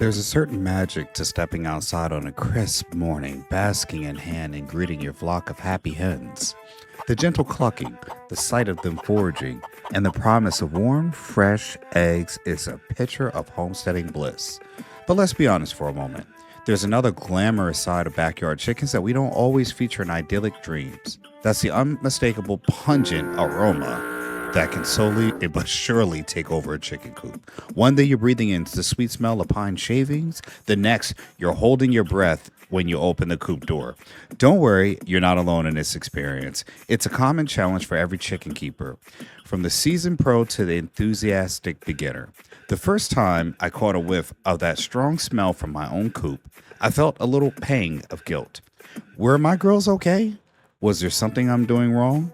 There's a certain magic to stepping outside on a crisp morning, basking in hand and greeting your flock of happy hens. The gentle clucking, the sight of them foraging, and the promise of warm, fresh eggs is a picture of homesteading bliss. But let's be honest for a moment. There's another glamorous side of backyard chickens that we don't always feature in idyllic dreams. That's the unmistakable pungent aroma that can slowly but surely take over a chicken coop. One day you're breathing in the sweet smell of pine shavings, the next you're holding your breath when you open the coop door. Don't worry, you're not alone in this experience. It's a common challenge for every chicken keeper, from the seasoned pro to the enthusiastic beginner. The first time I caught a whiff of that strong smell from my own coop, I felt a little pang of guilt. Were my girls okay? Was there something I'm doing wrong?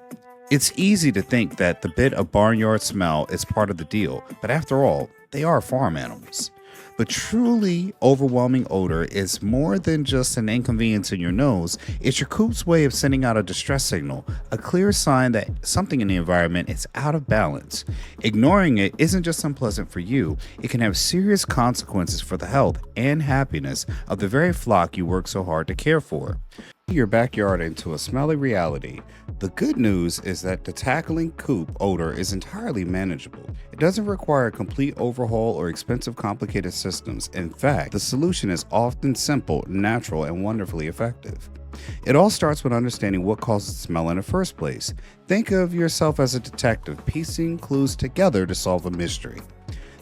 It's easy to think that the bit of barnyard smell is part of the deal, but after all, they are farm animals. But truly overwhelming odor is more than just an inconvenience in your nose. It's your coop's way of sending out a distress signal, a clear sign that something in the environment is out of balance. Ignoring it isn't just unpleasant for you, it can have serious consequences for the health and happiness of the very flock you work so hard to care for. Your backyard into a smelly reality. The good news is that the tackling coop odor is entirely manageable. It doesn't require a complete overhaul or expensive complicated systems. In fact, the solution is often simple, natural, and wonderfully effective. It all starts with understanding what causes smell in the first place. Think of yourself as a detective piecing clues together to solve a mystery.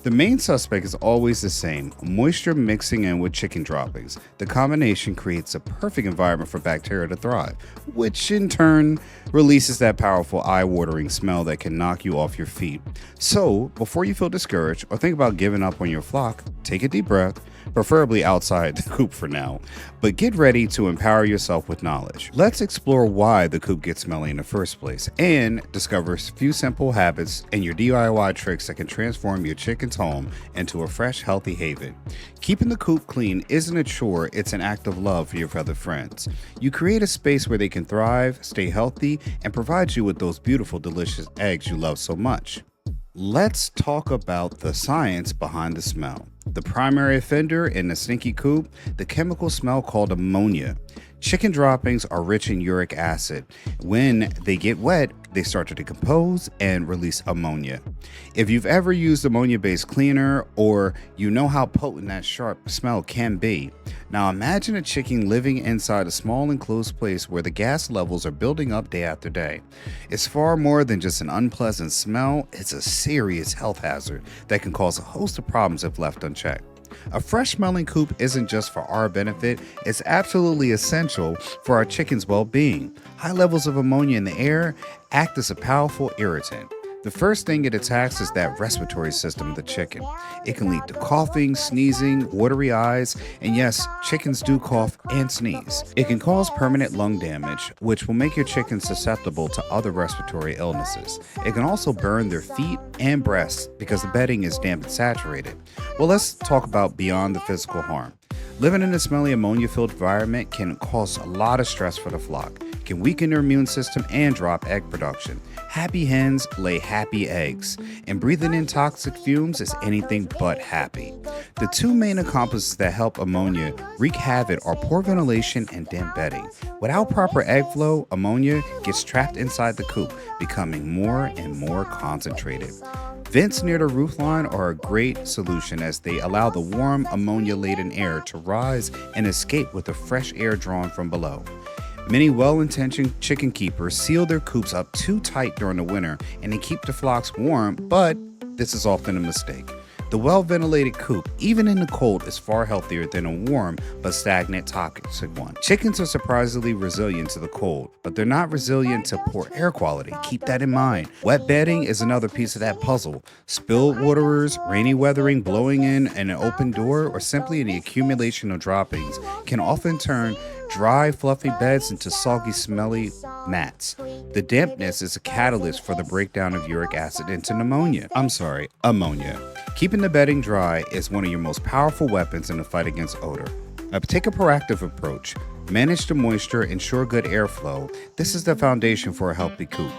The main suspect is always the same: moisture mixing in with chicken droppings. The combination creates a perfect environment for bacteria to thrive, which in turn releases that powerful eye-watering smell that can knock you off your feet. So, before you feel discouraged or think about giving up on your flock, take a deep breath, preferably outside the coop for now, but get ready to empower yourself with knowledge. Let's explore why the coop gets smelly in the first place and discover a few simple habits and your DIY tricks that can transform your chicken's home into a fresh, healthy haven. Keeping the coop clean isn't a chore, it's an act of love for your feathered friends. You create a space where they can thrive, stay healthy, and provide you with those beautiful, delicious eggs you love so much. Let's talk about the science behind the smell. The primary offender in the stinky coop, the chemical smell called ammonia. Chicken droppings are rich in uric acid. When they get wet, they start to decompose and release ammonia. If you've ever used ammonia-based cleaner, or you know how potent that sharp smell can be, now imagine a chicken living inside a small enclosed place where the gas levels are building up day after day. It's far more than just an unpleasant smell, it's a serious health hazard that can cause a host of problems if left unchecked. A fresh smelling coop isn't just for our benefit, it's absolutely essential for our chicken's well-being. High levels of ammonia in the air act as a powerful irritant. The first thing it attacks is that respiratory system of the chicken. It can lead to coughing, sneezing, watery eyes, and yes, chickens do cough and sneeze. It can cause permanent lung damage, which will make your chicken susceptible to other respiratory illnesses. It can also burn their feet and breasts because the bedding is damp and saturated. Well, let's talk about beyond the physical harm. Living in a smelly ammonia-filled environment can cause a lot of stress for the flock, can weaken their immune system and drop egg production. Happy hens lay happy eggs, and breathing in toxic fumes is anything but happy. The two main accomplices that help ammonia wreak havoc are poor ventilation and damp bedding. Without proper egg flow, ammonia gets trapped inside the coop, becoming more and more concentrated. Vents near the roofline are a great solution as they allow the warm ammonia-laden air to rise and escape with the fresh air drawn from below. Many well-intentioned chicken keepers seal their coops up too tight during the winter and they keep the flocks warm, but this is often a mistake. The well-ventilated coop, even in the cold, is far healthier than a warm but stagnant toxic one. Chickens are surprisingly resilient to the cold, but they're not resilient to poor air quality. Keep that in mind. Wet bedding is another piece of that puzzle. Spilled waterers, rainy weathering, blowing in an open door, or simply the accumulation of droppings can often turn dry, fluffy beds into soggy, smelly mats. The dampness is a catalyst for the breakdown of uric acid into ammonia. Keeping the bedding dry is one of your most powerful weapons in the fight against odor. Take a proactive approach. Manage the moisture, ensure good airflow. This is the foundation for a healthy coop.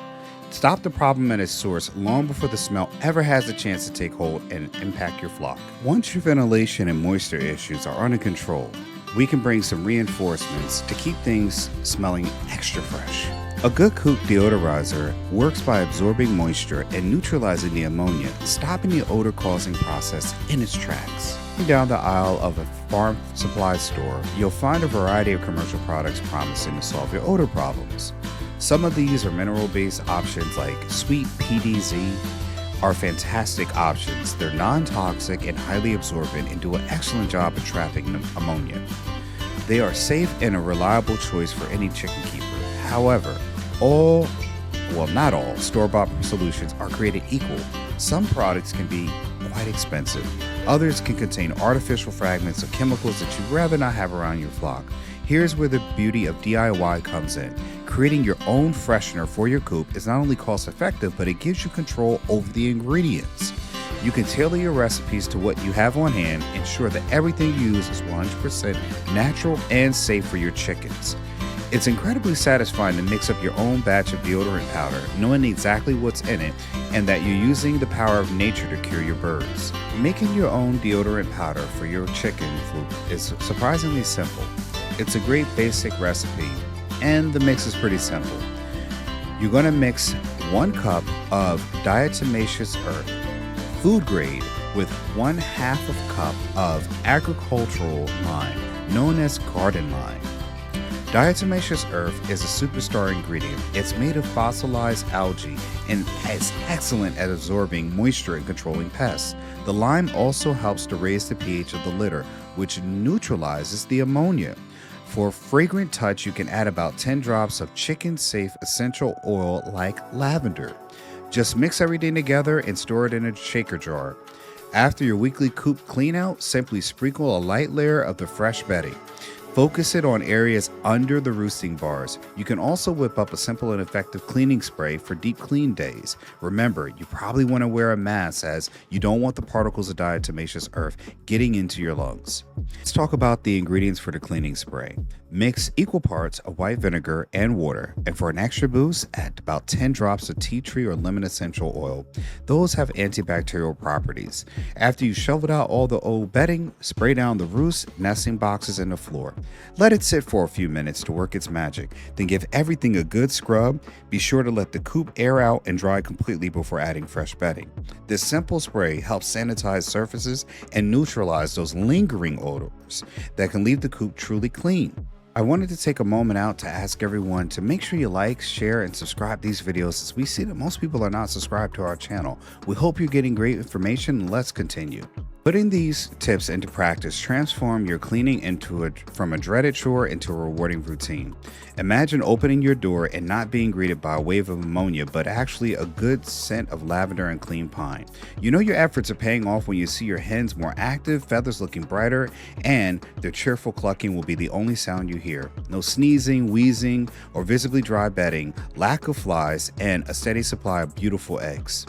Stop the problem at its source long before the smell ever has a chance to take hold and impact your flock. Once your ventilation and moisture issues are under control, we can bring some reinforcements to keep things smelling extra fresh. A good Coop deodorizer works by absorbing moisture and neutralizing the ammonia, stopping the odor-causing process in its tracks. Down the aisle of a farm supply store, you'll find a variety of commercial products promising to solve your odor problems. Some of these are mineral-based options like Sweet PDZ are fantastic options. They're non-toxic and highly absorbent and do an excellent job of trapping ammonia. They are safe and a reliable choice for any chicken keeper. However, not all store-bought solutions are created equal. Some products can be quite expensive. Others can contain artificial fragments of chemicals that you'd rather not have around your flock. Here's where the beauty of DIY comes in. Creating your own freshener for your coop is not only cost-effective, but it gives you control over the ingredients. You can tailor your recipes to what you have on hand, ensure that everything you use is 100% natural and safe for your chickens. It's incredibly satisfying to mix up your own batch of deodorant powder, knowing exactly what's in it and that you're using the power of nature to cure your birds. Making your own deodorant powder for your chicken coop is surprisingly simple. It's a great basic recipe and the mix is pretty simple. You're going to mix 1 cup of diatomaceous earth, food grade, with 1/2 cup of agricultural lime, known as garden lime. Diatomaceous earth is a superstar ingredient. It's made of fossilized algae and is excellent at absorbing moisture and controlling pests. The lime also helps to raise the pH of the litter, which neutralizes the ammonia. For a fragrant touch, you can add about 10 drops of chicken-safe essential oil like lavender. Just mix everything together and store it in a shaker jar. After your weekly coop cleanout, simply sprinkle a light layer of the fresh bedding. Focus it on areas under the roosting bars. You can also whip up a simple and effective cleaning spray for deep clean days. Remember, you probably want to wear a mask as you don't want the particles of diatomaceous earth getting into your lungs. Let's talk about the ingredients for the cleaning spray. Mix equal parts of white vinegar and water, and for an extra boost, add about 10 drops of tea tree or lemon essential oil. Those have antibacterial properties. After you shoveled out all the old bedding, spray down the roost, nesting boxes, and the floor. Let it sit for a few minutes to work its magic, then give everything a good scrub. Be sure to let the coop air out and dry completely before adding fresh bedding. This simple spray helps sanitize surfaces and neutralize those lingering odors that can leave the coop truly clean. I wanted to take a moment out to ask everyone to make sure you like, share, and subscribe these videos, as we see that most people are not subscribed to our channel. We hope you're getting great information. Let's continue. Putting these tips into practice transform your cleaning from a dreaded chore into a rewarding routine. Imagine opening your door and not being greeted by a wave of ammonia, but actually a good scent of lavender and clean pine. You know your efforts are paying off when you see your hens more active, feathers looking brighter, and their cheerful clucking will be the only sound you hear. No sneezing, wheezing, or visibly dry bedding, lack of flies, and a steady supply of beautiful eggs.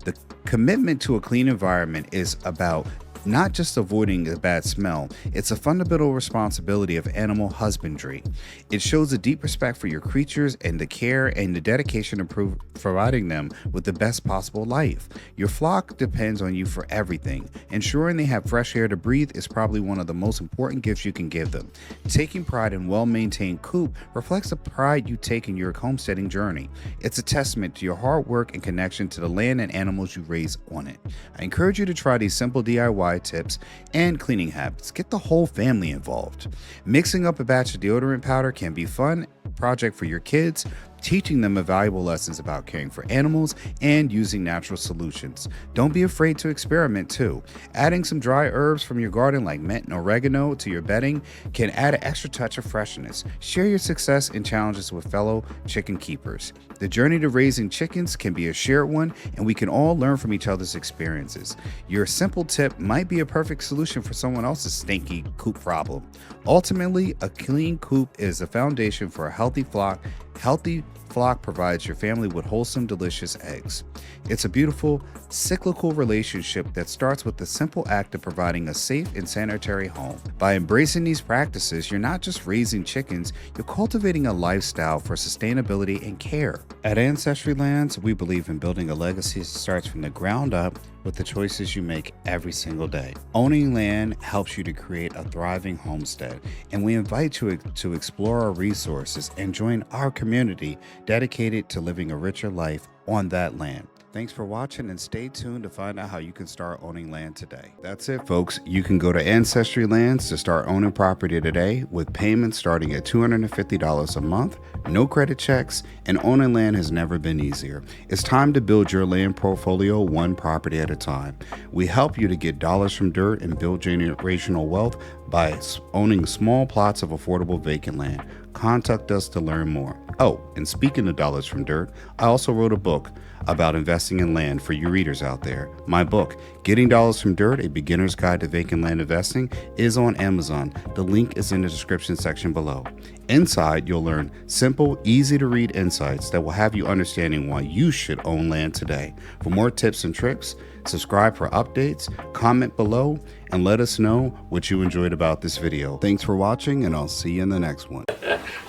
The commitment to a clean environment is about not just avoiding a bad smell, it's a fundamental responsibility of animal husbandry. It shows a deep respect for your creatures and the care and the dedication to providing them with the best possible life. Your flock depends on you for everything. Ensuring they have fresh air to breathe is probably one of the most important gifts you can give them. Taking pride in well-maintained coop reflects the pride you take in your homesteading journey. It's a testament to your hard work and connection to the land and animals you raise on it. I encourage you to try these simple DIY tips and cleaning habits. Get the whole family involved. Mixing up a batch of deodorant powder can be a fun project for your kids, teaching them valuable lessons about caring for animals and using natural solutions. Don't be afraid to experiment too. Adding some dry herbs from your garden like mint and oregano to your bedding can add an extra touch of freshness. Share your success and challenges with fellow chicken keepers. The journey to raising chickens can be a shared one, and we can all learn from each other's experiences. Your simple tip might be a perfect solution for someone else's stinky coop problem. Ultimately, a clean coop is the foundation for a healthy flock, healthy flock provides your family with wholesome, delicious eggs. It's a beautiful, cyclical relationship that starts with the simple act of providing a safe and sanitary home. By embracing these practices, you're not just raising chickens, you're cultivating a lifestyle for sustainability and care. At Ancestry Lands, we believe in building a legacy that starts from the ground up with the choices you make every single day. Owning land helps you to create a thriving homestead, and we invite you to explore our resources and join our community dedicated to living a richer life on that land. Thanks for watching, and stay tuned to find out how you can start owning land today. That's it, folks. You can go to Ancestry Lands to start owning property today with payments starting at $250 a month, no credit checks, and owning land has never been easier. It's time to build your land portfolio one property at a time. We help you to get dollars from dirt and build generational wealth by owning small plots of affordable vacant land. Contact us to learn more. Oh, and speaking of dollars from dirt, I also wrote a book about investing in land for you readers out there. My book, Getting Dollars from Dirt, A Beginner's Guide to Vacant Land Investing, is on Amazon. The link is in the description section below. Inside, you'll learn simple, easy to read insights that will have you understanding why you should own land today. For more tips and tricks, subscribe for updates, comment below, and let us know what you enjoyed about this video. Thanks for watching, and I'll see you in the next one.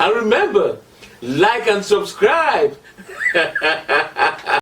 And remember, like and subscribe.